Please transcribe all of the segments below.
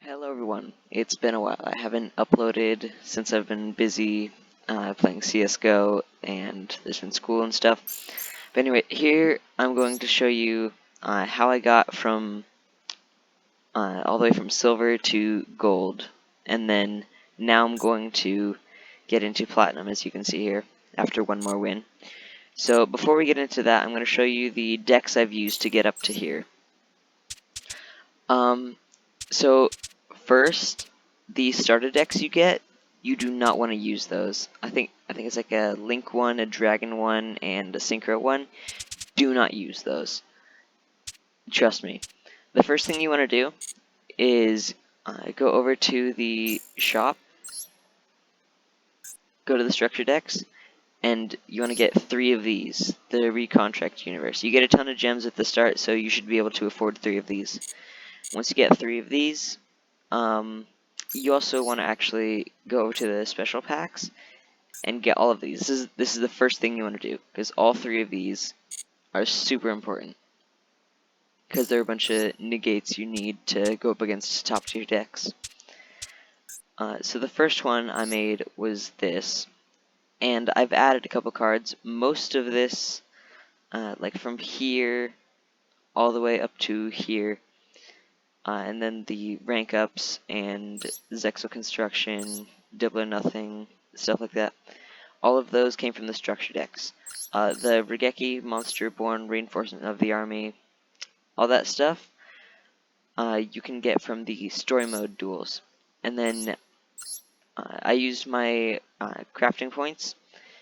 Hello everyone, it's been a while. I haven't uploaded since I've been busy playing CSGO and there's been school and stuff. But anyway, here I'm going to show you how I got from all the way from silver to gold. And then now I'm going to get into platinum, as you can see here, after one more win. So before we get into that, I'm going to show you the decks I've used to get up to here. So first, the starter decks you get, you do not want to use those. I think it's like a Link one, a Dragon one, and a Synchro one. Do not use those. Trust me. The first thing you want to do is go over to the shop, go to the structure decks, and you want to get 3 of these, the Recontract Universe. You get a ton of gems at the start, so you should be able to afford 3 of these. Once you get 3 of these, you also want to actually go over to the special packs and get all of these. This is the first thing you want to do, because all 3 of these are super important, because they're a bunch of negates you need to go up against top tier decks. So the first one I made was this, and I've added a couple cards. Most of this, like from here all the way up to here, and then the rank ups and Zexal Construction, Double or Nothing, stuff like that. All of those came from the structure decks. The Regeki, Monster Born, Reinforcement of the Army, all that stuff, you can get from the story mode duels. And then I used my crafting points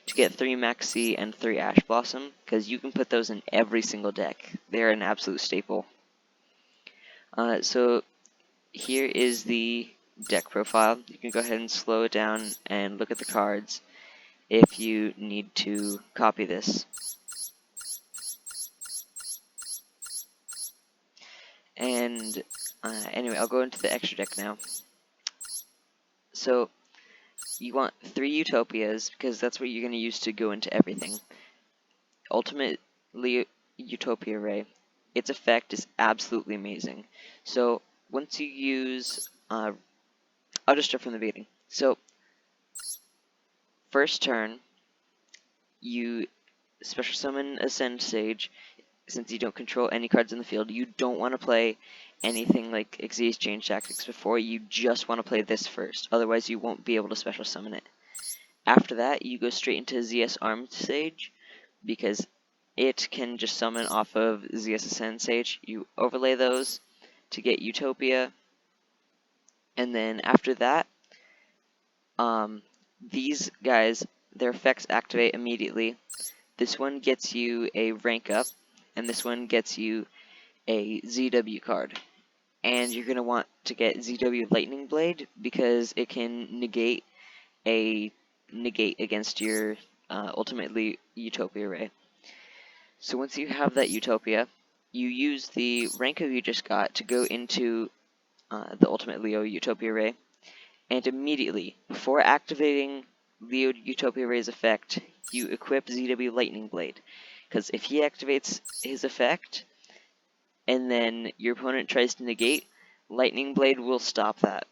to get 3 Maxi and 3 Ash Blossom, because you can put those in every single deck. They're an absolute staple. So here is the deck profile. You can go ahead and slow it down and look at the cards if you need to copy this. And anyway, I'll go into the extra deck now. So you want 3 Utopias, because that's what you're going to use to go into everything. Ultimately, Utopia Ray, its effect is absolutely amazing. So once you use, I'll just start from the beginning. So first turn, you special summon Ascend Sage. Since you don't control any cards in the field, you don't want to play anything like Xyz Exchange Tactics before. You just want to play this first, otherwise you won't be able to special summon it. After that, you go straight into ZS Armed Sage, because it can just summon off of ZS Ascend Sage. You overlay those to get Utopia, and then after that, these guys, their effects activate immediately. This one gets you a rank up, and this one gets you a ZW card. And you're going to want to get ZW Lightning Blade, because it can negate a negate against your ultimately Utopia Ray. So once you have that Utopia, you use the rank up you just got to go into the Ultimate Leo Utopia Ray, and immediately, before activating Leo Utopia Ray's effect, you equip ZW Lightning Blade, because if he activates his effect, and then your opponent tries to negate, Lightning Blade will stop that,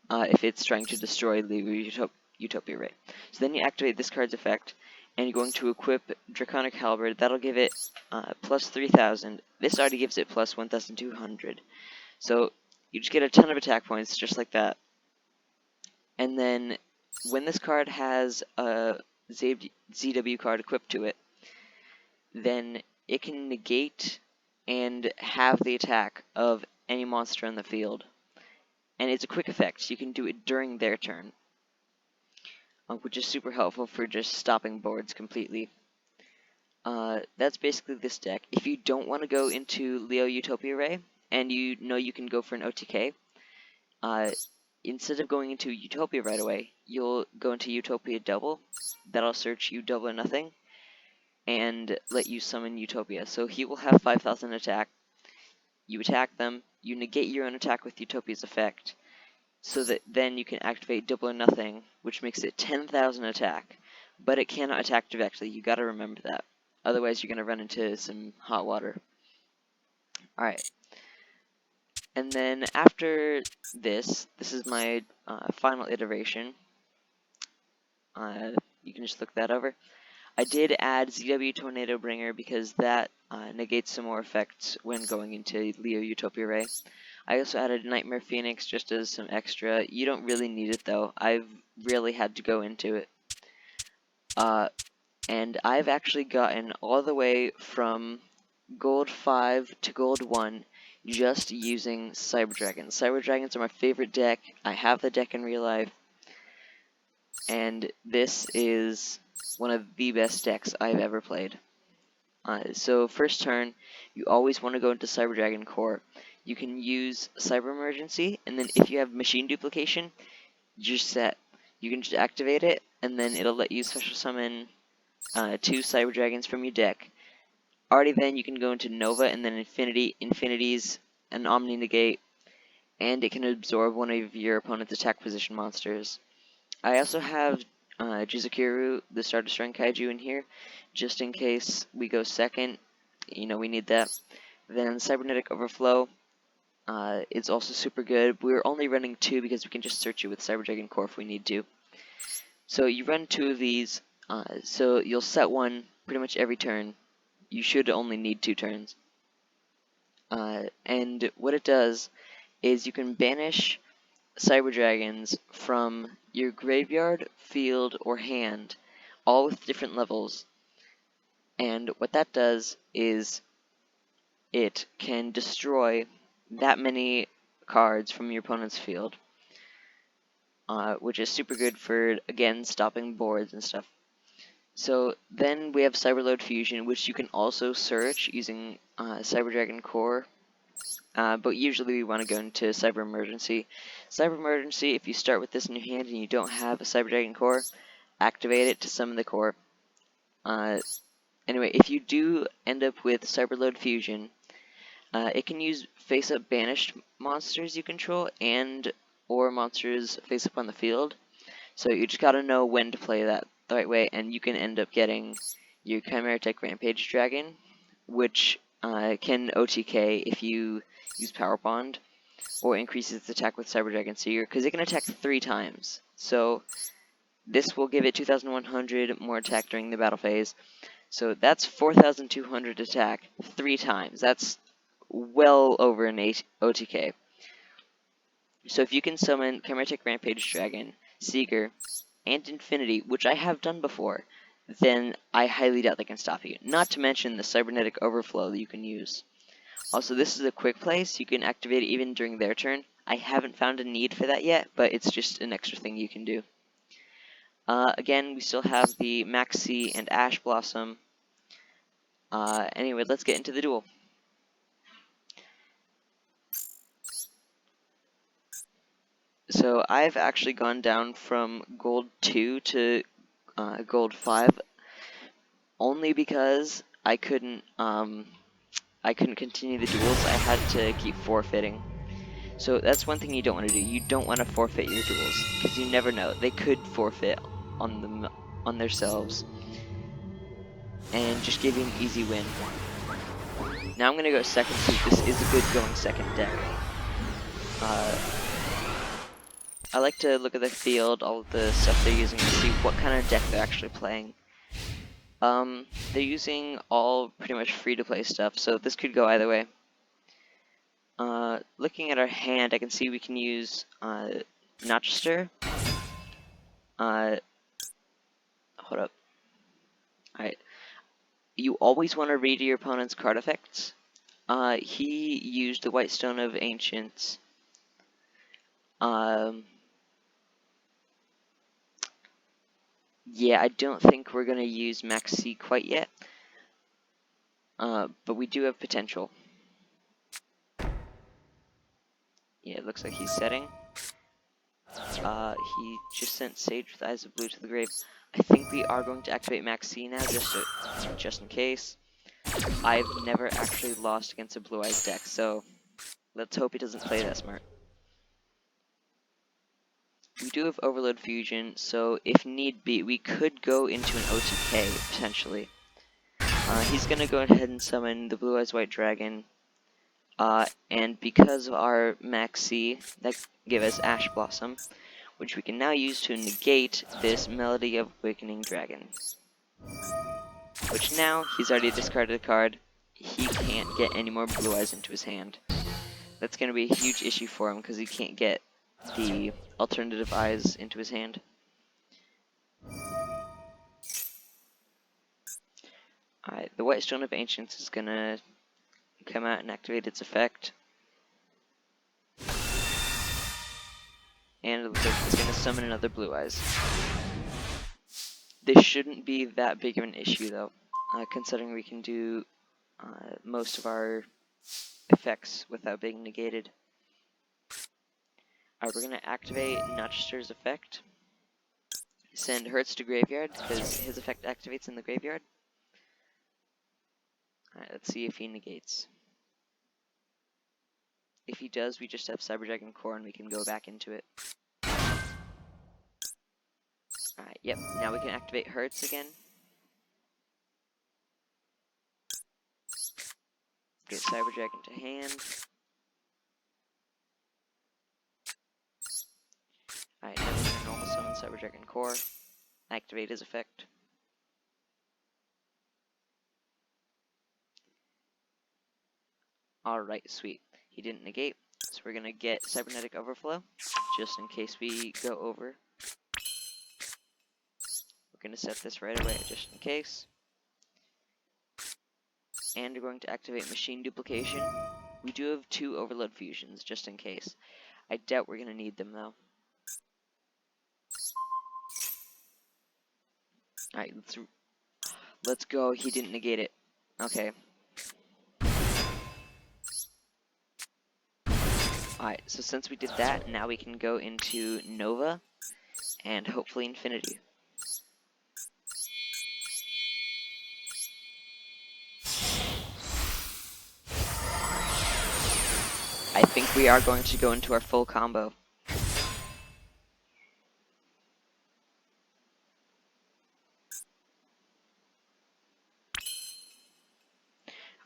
if it's trying to destroy Leo Utopia Ray. So then you activate this card's effect, and you're going to equip Draconic Halberd. That'll give it plus 3,000. This already gives it plus 1,200. So you just get a ton of attack points, just like that. And then when this card has a ZW card equipped to it, then it can negate and have the attack of any monster in the field. And it's a quick effect, so you can do it during their turn, which is super helpful for just stopping boards completely. That's basically this deck. If you don't want to go into Leo Utopia Ray, and you know you can go for an OTK, instead of going into Utopia right away, you'll go into Utopia Double. That'll search you Double or Nothing, and let you summon Utopia. So he will have 5,000 attack. You attack them, you negate your own attack with Utopia's effect, so that then you can activate Double or Nothing, which makes it 10,000 attack. But it cannot attack directly, you gotta remember that. Otherwise you're gonna run into some hot water. Alright. And then after this is my final iteration. You can just look that over. I did add ZW Tornado Bringer because that negates some more effects when going into Leo Utopia Ray. I also added Nightmare Phoenix just as some extra. You don't really need it though. I've really had to go into it. And I've actually gotten all the way from Gold 5 to Gold 1 just using Cyber Dragons. Cyber Dragons are my favorite deck. I have the deck in real life. And this is one of the best decks I've ever played. So first turn, you always want to go into Cyber Dragon Core. You can use Cyber Emergency, and then if you have Machine Duplication, you're set. You can just activate it, and then it'll let you special summon 2 Cyber Dragons from your deck. Already then, you can go into Nova, and then Infinities, and Omni Negate, and it can absorb one of your opponent's attack position monsters. I also have Jizukiru, the Star Destroying Kaiju, in here, just in case we go second. You know, we need that. Then Cybernetic Overflow is also super good. We're only running 2 because we can just search it with Cyber Dragon Core if we need to. So you run 2 of these, so you'll set one pretty much every turn. You should only need 2 turns. And what it does is you can banish Cyber Dragons from your graveyard, field, or hand, all with different levels. And what that does is it can destroy that many cards from your opponent's field, which is super good for, again, stopping boards and stuff. So then we have Cyberload Fusion, which you can also search using Cyber Dragon Core. But usually we want to go into Cyber Emergency. Cyber Emergency, if you start with this in your hand and you don't have a Cyber Dragon Core, activate it to summon the core. Anyway, if you do end up with Cyberload Fusion, it can use face-up banished monsters you control or monsters face-up on the field. So you just gotta know when to play that the right way, and you can end up getting your Chimeritic Rampage Dragon, which can OTK if you use Power Bond, or increases its attack with Cyber Dragon Seer, because it can attack 3 times. So this will give it 2,100 more attack during the battle phase. So that's 4,200 attack 3 times. That's well over an OTK. So if you can summon Chimeritic Rampage Dragon, Seeker, and Infinity, which I have done before, then I highly doubt they can stop you. Not to mention the Cybernetic Overflow that you can use. Also, this is a quick play, so you can activate it even during their turn. I haven't found a need for that yet, but it's just an extra thing you can do. Again, we still have the Maxi and Ash Blossom. Anyway, let's get into the duel. So I've actually gone down from Gold 2 to Gold 5 only because I couldn't continue the duels. I had to keep forfeiting. So that's one thing you don't want to do. You don't want to forfeit your duels because you never know. They could forfeit on themselves and just give you an easy win. Now I'm gonna go second since this is a good going second deck. I like to look at the field, all of the stuff they're using, to see what kind of deck they're actually playing. They're using all pretty much free-to-play stuff, so this could go either way. Looking at our hand, I can see we can use Notchster. Hold up. Alright. You always want to read your opponent's card effects. He used the White Stone of Ancients. Yeah, I don't think we're going to use Maxi quite yet. But we do have potential. Yeah, it looks like he's setting. He just sent Sage with Eyes of Blue to the grave. I think we are going to activate Maxi now, just in case. I've never actually lost against a Blue Eyes deck, so let's hope he doesn't play that smart. We do have Overload Fusion, so if need be, we could go into an OTK, potentially. He's going to go ahead and summon the Blue Eyes White Dragon. And because of our Max C, that give us Ash Blossom, which we can now use to negate this Melody of Awakening Dragon. Which now, he's already discarded a card, he can't get any more Blue Eyes into his hand. That's going to be a huge issue for him, because he can't get the alternative eyes into his hand. Alright, the White Stone of Ancients is going to come out and activate its effect. And it looks like it's going to summon another Blue Eyes. This shouldn't be that big of an issue, though, considering we can do most of our effects without being negated. Alright, we're going to activate Notchester's effect. Send Hertz to Graveyard, because his effect activates in the Graveyard. Alright, let's see if he negates. If he does, we just have Cyber Dragon Core and we can go back into it. Alright, yep, now we can activate Hertz again. Get Cyber Dragon to hand. Alright, now we're going to normal summon Cyber Dragon Core. Activate his effect. Alright, sweet. He didn't negate, so we're going to get Cybernetic Overflow, just in case we go over. We're going to set this right away, just in case. And we're going to activate Machine Duplication. We do have 2 Overload Fusions, just in case. I doubt we're going to need them, though. Alright, let's go. He didn't negate it. Okay. Alright, so since we did that, now we can go into Nova, and hopefully Infinity. I think we are going to go into our full combo.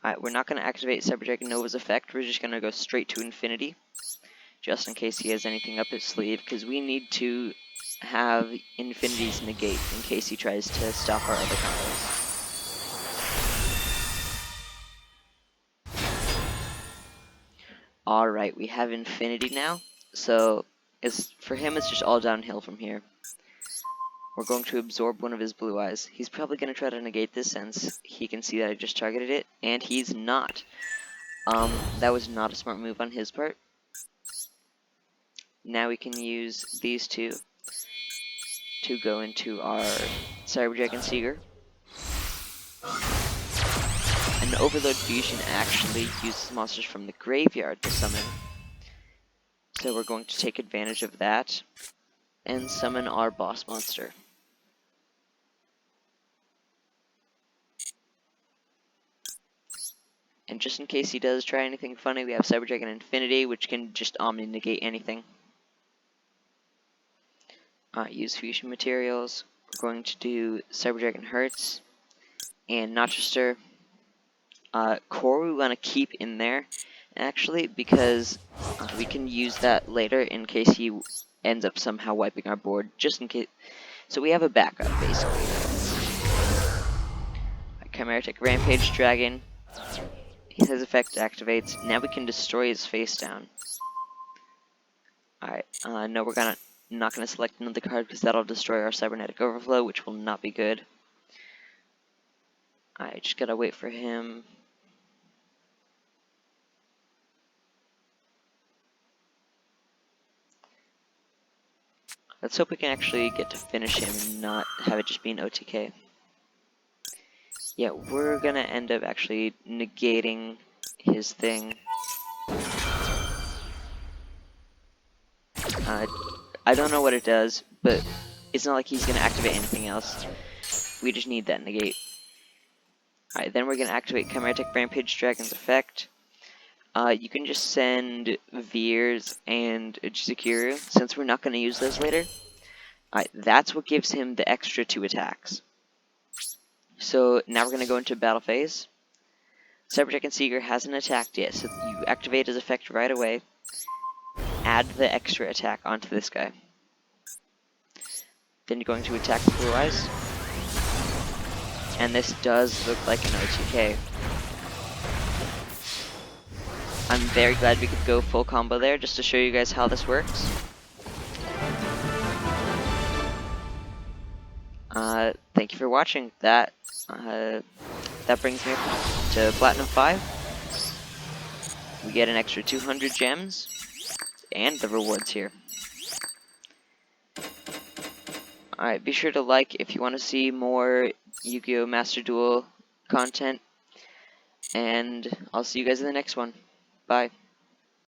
Alright, we're not going to activate Cyber Dragon Nova's effect, we're just going to go straight to Infinity. Just in case he has anything up his sleeve, because we need to have Infinity's negate in case he tries to stop our other combos. Alright, we have Infinity now, so for him it's just all downhill from here. We're going to absorb one of his Blue Eyes. He's probably going to try to negate this since he can see that I just targeted it, and he's not. That was not a smart move on his part. Now we can use these 2 to go into our Cyber Dragon Seeger. An Overload Fusion actually uses monsters from the graveyard to summon. So we're going to take advantage of that and summon our boss monster. And just in case he does try anything funny, we have Cyber Dragon Infinity, which can just omni-negate anything. Use fusion materials. We're going to do Cyber Dragon Hertz and Notchester. Core we want to keep in there, actually, because we can use that later in case he ends up somehow wiping our board, just in case. So we have a backup, basically. Chimeritic Rampage Dragon. His effect activates. Now we can destroy his face down. Alright, no, we're not gonna select another card because that'll destroy our Cybernetic Overflow, which will not be good. I just gotta wait for him. Let's hope we can actually get to finish him and not have it just be an OTK. Yeah, we're gonna end up actually negating his thing. I don't know what it does, but it's not like he's gonna activate anything else. We just need that negate. Alright, then we're gonna activate Chimeritic Rampage Dragon's effect. You can just send Veers and Jizukuru, since we're not going to use those later. Alright, that's what gives him the extra 2 attacks. So now we're going to go into battle phase. Cybertech Seeker hasn't attacked yet, so you activate his effect right away. Add the extra attack onto this guy. Then you're going to attack the Blue Eyes. And this does look like an OTK. I'm very glad we could go full combo there, just to show you guys how this works. Thank you for watching. That brings me to Platinum 5. We get an extra 200 gems, and the rewards here. Alright, be sure to like if you want to see more Yu-Gi-Oh! Master Duel content, and I'll see you guys in the next one. Bye.